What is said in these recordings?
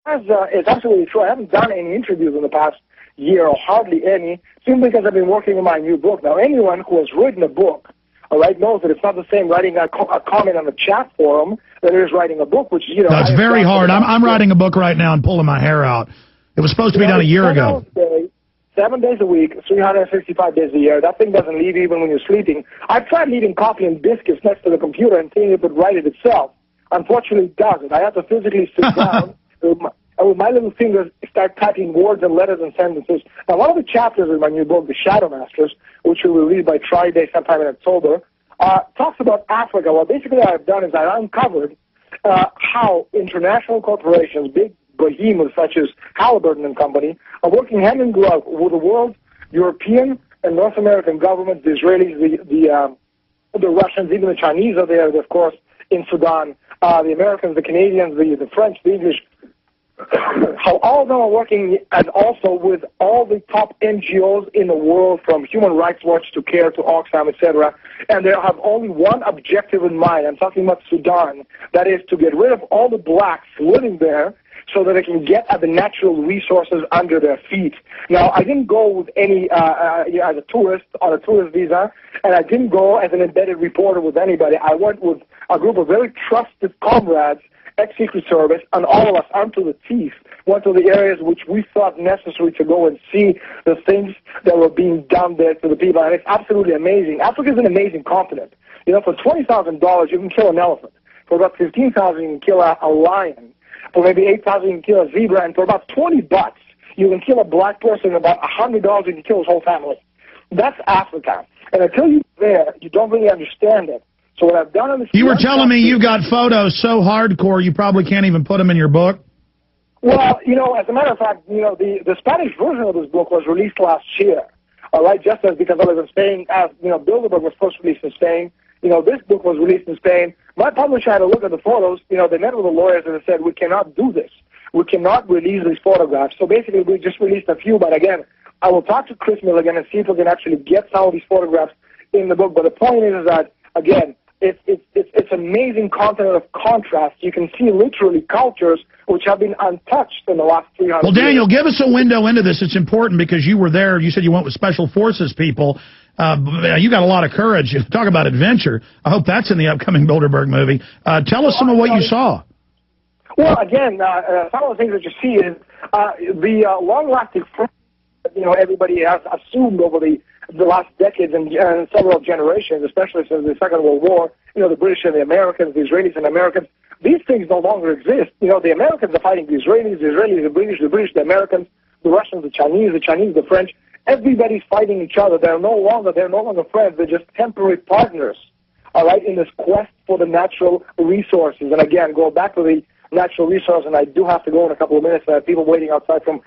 It's absolutely true. I haven't done any interviews in the past year, or hardly any, simply because I've been working on my new book. Now, anyone who has written a book, all right, knows that it's not the same writing a comment on a chat forum that it is writing a book, which, you know... No, it's very hard. I'm writing a book right now and pulling my hair out. It was supposed to be done a year ago. 7 days a week, 365 days a year. That thing doesn't leave even when you're sleeping. I've tried leaving coffee and biscuits next to the computer and seeing if it would write it itself. Unfortunately, it doesn't. I have to physically sit down with my little fingers start typing words and letters and sentences. Now, one of the chapters in my new book, The Shadow Masters, which we will read by Friday sometime in October, talks about Africa. Well, basically what I've done is I've uncovered how international corporations, big behemoths such as Halliburton and Company, are working hand in glove with the world, European and North American governments, the Israelis, the Russians, even the Chinese are there, of course, in Sudan, the Americans, the Canadians, the French, the English, how all of them are working, and also with all the top NGOs in the world, from Human Rights Watch to CARE to Oxfam, etc., and they have only one objective in mind. I'm talking about Sudan, that is to get rid of all the blacks living there so that they can get at the natural resources under their feet. Now, I didn't go with any as a tourist on a tourist visa, and I didn't go as an embedded reporter with anybody. I went with a group of very trusted comrades, ex-Secret Service, and all of us, armed to the teeth, went to the areas which we thought necessary to go and see the things that were being done there to the people, and it's absolutely amazing. Africa is an amazing continent. You know, for $20,000, you can kill an elephant. For about $15,000, you can kill a lion. For maybe $8,000, you can kill a zebra, and for about $20, you can kill a black person. About $100, you can kill his whole family. That's Africa. And until you're there, you don't really understand it. So what I've done in this... You were telling me you've got photos so hardcore you probably can't even put them in your book? Well, you know, as a matter of fact, you know, the Spanish version of this book was released last year, all right, just as because I was in Spain, as, you know, Bilderberg was first released in Spain. You know, this book was released in Spain. My publisher had a look at the photos. You know, they met with the lawyers and they said, we cannot do this. We cannot release these photographs. So basically, we just released a few. But again, I will talk to Chris Milligan and see if we can actually get some of these photographs in the book. But the point is that, again, it's amazing content of contrast. You can see literally cultures which have been untouched in the last 300 years. Well, Daniel, give us a window into this. It's important because you were there. You said you went with Special Forces people. You got a lot of courage. Talk about adventure. I hope that's in the upcoming Bilderberg movie. Tell us some of what you saw. Well, again, some of the things that you see is the long-lasting friendship, you know, everybody has assumed over the last decades and several generations, especially since the Second World War, you know, the British and the Americans, the Israelis and Americans, these things no longer exist. You know, the Americans are fighting the Israelis, the British, the Americans, the Russians, the Chinese, the French. Everybody's fighting each other. They're no longer friends. They're just temporary partners, all right, in this quest for the natural resources. And again, go back to the natural resource, and I do have to go in a couple of minutes. I have people waiting outside from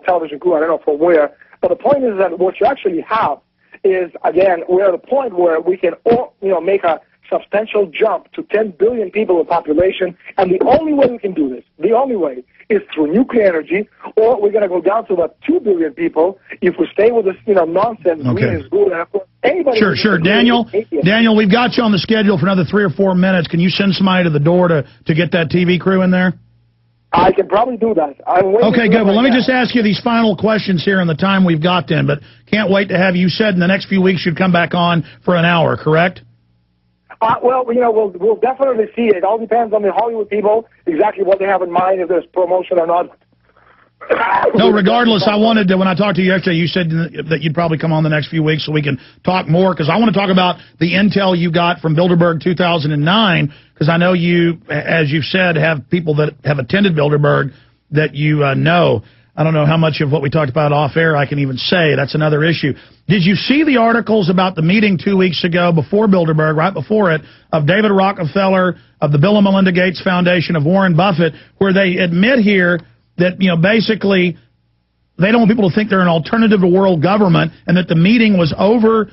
television crew, I don't know from where. But the point is that what you actually have is, again, we're at a point where we can all, you know, make a substantial jump to 10 billion people in population, and the only way we can do this, the only way, is through nuclear energy, or we're going to go down to about 2 billion people if we stay with this, you know, nonsense. Okay. Green is good. And of course, anybody sure. Daniel, we've got you on the schedule for another 3 or 4 minutes. Can you send somebody to the door to get that TV crew in there? I can probably do that. Okay, good. Well, let me just ask you these final questions here in the time we've got then, but can't wait to have you said in the next few weeks you'd come back on for an hour, correct? Well, you know, we'll definitely see it. It all depends on the Hollywood people, exactly what they have in mind, if there's promotion or not. No, regardless, I wanted to, when I talked to you yesterday, you said that you'd probably come on the next few weeks so we can talk more, because I want to talk about the intel you got from Bilderberg 2009, because I know you, as you've said, have people that have attended Bilderberg that you know. I don't know how much of what we talked about off air I can even say. That's another issue. Did you see the articles about the meeting 2 weeks ago before Bilderberg, right before it, of David Rockefeller, of the Bill and Melinda Gates Foundation, of Warren Buffett, where they admit here that, you know, basically they don't want people to think they're an alternative to world government, and that the meeting was over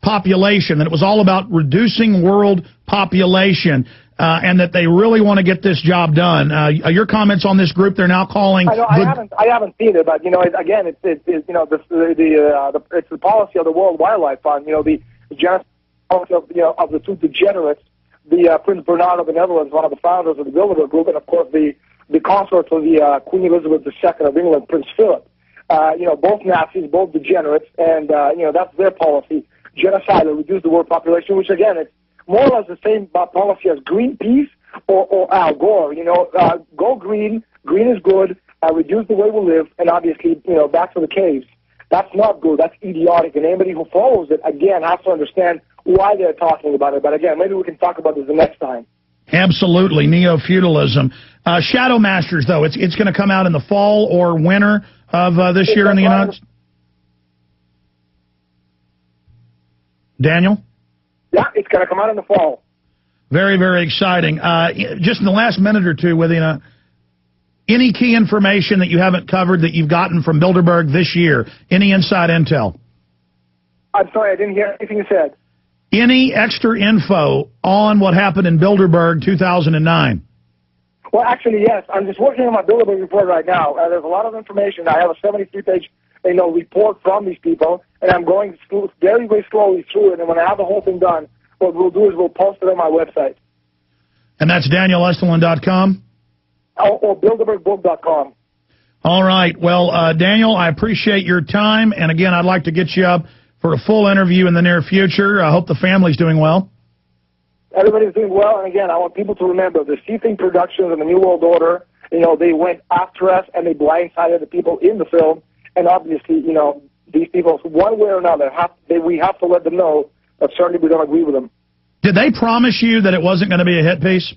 population, that it was all about reducing world population, and that they really want to get this job done. Your comments on this group they're now calling... I haven't seen it, but, you know, again, it's you know, it's the policy of the World Wildlife Fund, you know, the general policy of, you know, of the two degenerates, the Prince Bernhard of the Netherlands, one of the founders of the Bilderberg Group, and, of course, the the consort to the Queen Elizabeth II of England, Prince Philip. Both Nazis, both degenerates, and, that's their policy. Genocide or reduce the world population, which, again, it's more or less the same policy as Greenpeace or Al Gore. Go green, green is good, reduce the way we live, and obviously, back to the caves. That's not good. That's idiotic. And anybody who follows it, again, has to understand why they're talking about it. But again, maybe we can talk about this the next time. Absolutely. Neo-feudalism. Shadow Masters, though, it's going to come out in the fall or winter of this year in the United States? Daniel? Yeah, it's going to come out in the fall. Very, very exciting. Just in the last minute or two, with any key information that you haven't covered that you've gotten from Bilderberg this year? Any inside intel? I'm sorry, I didn't hear anything you said. Any extra info on what happened in Bilderberg 2009? Well, actually, yes. I'm just working on my Bilderberg report right now. There's a lot of information. I have a 73-page report from these people, and I'm going very, very slowly through it. And when I have the whole thing done, what we'll do is we'll post it on my website. And that's DanielEstulin.com? Or BilderbergBook.com. All right. Well, Daniel, I appreciate your time. And, again, I'd like to get you up for a full interview in the near future. I hope the family's doing well. Everybody's doing well. And, again, I want people to remember the C-Thing Productions and the New World Order, they went after us and they blindsided the people in the film. And, obviously, these people, one way or another, we have to let them know that certainly we don't agree with them. Did they promise you that it wasn't going to be a hit piece?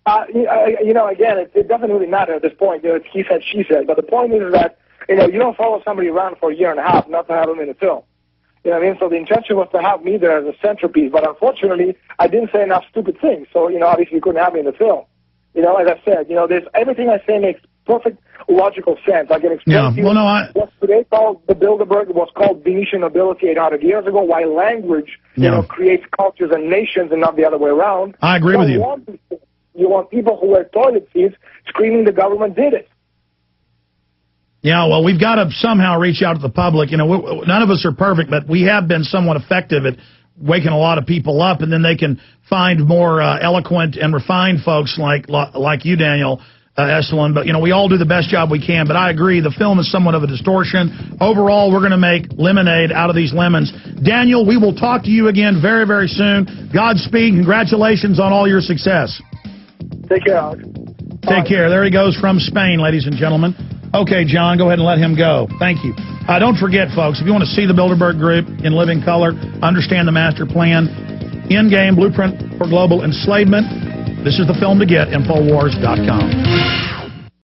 Again, it doesn't really matter at this point. It's he said, she said. But the point is that, you don't follow somebody around for a year and a half not to have them in the film. You know what I mean? So the intention was to have me there as a centerpiece. But unfortunately, I didn't say enough stupid things. So, obviously you couldn't have me in the film. As I said, there's everything I say makes perfect logical sense. I can explain to you what's today called the Bilderberg was called Venetian nobility 800 years ago, why language, creates cultures and nations and not the other way around. I agree with you. You want people who wear toilet seats screaming the government did it. Yeah, well, we've got to somehow reach out to the public. None of us are perfect, but we have been somewhat effective at waking a lot of people up, and then they can find more eloquent and refined folks like you, Daniel Estulin. But, we all do the best job we can. But I agree, the film is somewhat of a distortion. Overall, we're going to make lemonade out of these lemons. Daniel, we will talk to you again very, very soon. Godspeed. Congratulations on all your success. Take care, Alex. Take care. There he goes from Spain, ladies and gentlemen. Okay, John, go ahead and let him go. Thank you. Don't forget, folks, if you want to see the Bilderberg Group in living color, understand the master plan, Endgame, Blueprint for Global Enslavement, this is the film to get, InfoWars.com.